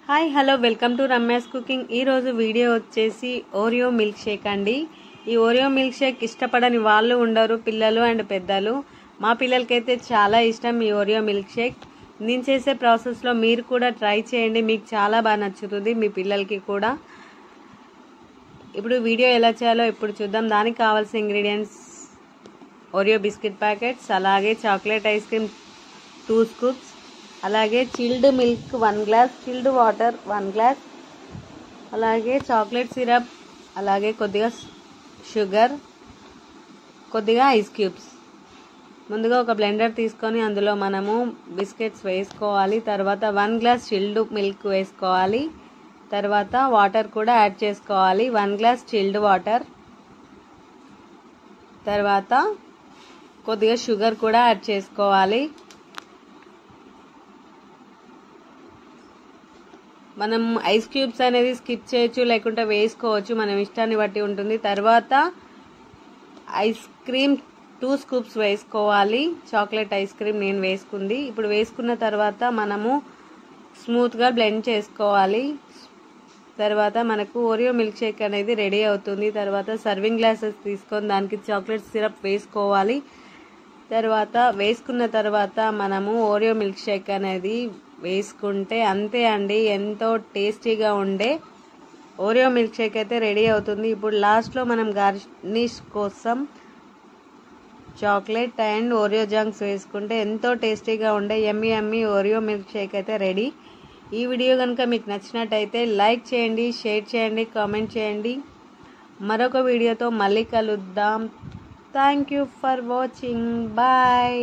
Hi hello welcome to Ramya's cooking. ఈరోజు video వచ్చేసి Oreo milk shake అండి. ఈ ఓరియో మిల్క్ షేక్ ఇష్టపడని వాళ్ళు ఉండరు, పిల్లలు అండ్ పెద్దలు. మా పిల్లలకైతే చాలా ఇష్టం ఈ ఓరియో మిల్క్ షేక్. నేను చేసే ప్రాసెస్లో మీరు కూడా ట్రై చేయండి, మీకు చాలా బాగా నచ్చుతుంది, మీ పిల్లలకి కూడా. ఇప్పుడు వీడియో ఎలా చేయాలో ఇప్పుడు చూద్దాం. దానికి కావాల్సిన ఇంగ్రీడియంట్స్: ఓరియో బిస్కెట్ ప్యాకెట్స్, అలాగే చాక్లెట్ ఐస్ క్రీమ్ 2 స్కూప్స్, అలాగే chilled milk 1 glass, chilled water 1 glass, అలాగే చాక్లెట్ సిరప్, అలాగే కొద్దిగా షుగర్, కొద్దిగా ఐస్ క్యూబ్స్. ముందుగా ఒక బ్లెండర్ తీసుకొని అందులో మనము బిస్కెట్స్ వేసుకోవాలి. తర్వాత 1 గ్లాస్ చిల్డ్ మిల్క్ వేసుకోవాలి. తర్వాత వాటర్ కూడా యాడ్ చేసుకోవాలి, 1 గ్లాస్ చిల్డ్ వాటర్. తర్వాత కొద్దిగా షుగర్ కూడా యాడ్ చేసుకోవాలి. మనం ఐస్ క్యూబ్స్ అనేది స్కిప్ చేయొచ్చు, లేకుంటే వేసుకోవచ్చు, మనం ఇష్టాన్ని బట్టి ఉంటుంది. తర్వాత ఐస్ క్రీమ్ 2 స్కూప్స్ వేసుకోవాలి. చాక్లెట్ ఐస్ క్రీమ్ నేను వేసుకుంది. ఇప్పుడు వేసుకున్న తర్వాత మనము స్మూత్గా బ్లెండ్ చేసుకోవాలి. తర్వాత మనకు ఓరియో మిల్క్ షేక్ అనేది రెడీ అవుతుంది. తర్వాత సర్వింగ్ గ్లాసెస్ తీసుకొని దానికి చాక్లెట్ సిరప్ వేసుకోవాలి. తర్వాత వేసుకున్న తర్వాత మనము ఓరియో మిల్క్ షేక్ అనేది వేసుకుంటే అంతే అండి, ఎంతో టేస్టీగా ఉండే ఓరియో మిల్క్ షేక్ అయితే రెడీ అవుతుంది. ఇప్పుడు లాస్ట్లో మనం గార్నిష్ కోసం చాక్లెట్ అండ్ ఓరియో జంక్స్ వేసుకుంటే ఎంతో టేస్టీగా ఉండే యమ్మీ యమ్మీ ఓరియో మిల్క్ షేక్ అయితే రెడీ. ఈ వీడియో కనుక మీకు నచ్చినట్టయితే లైక్ చేయండి, షేర్ చేయండి, కామెంట్ చేయండి. మరొక వీడియోతో మళ్ళీ కలుద్దాం. Thank you for watching. Bye.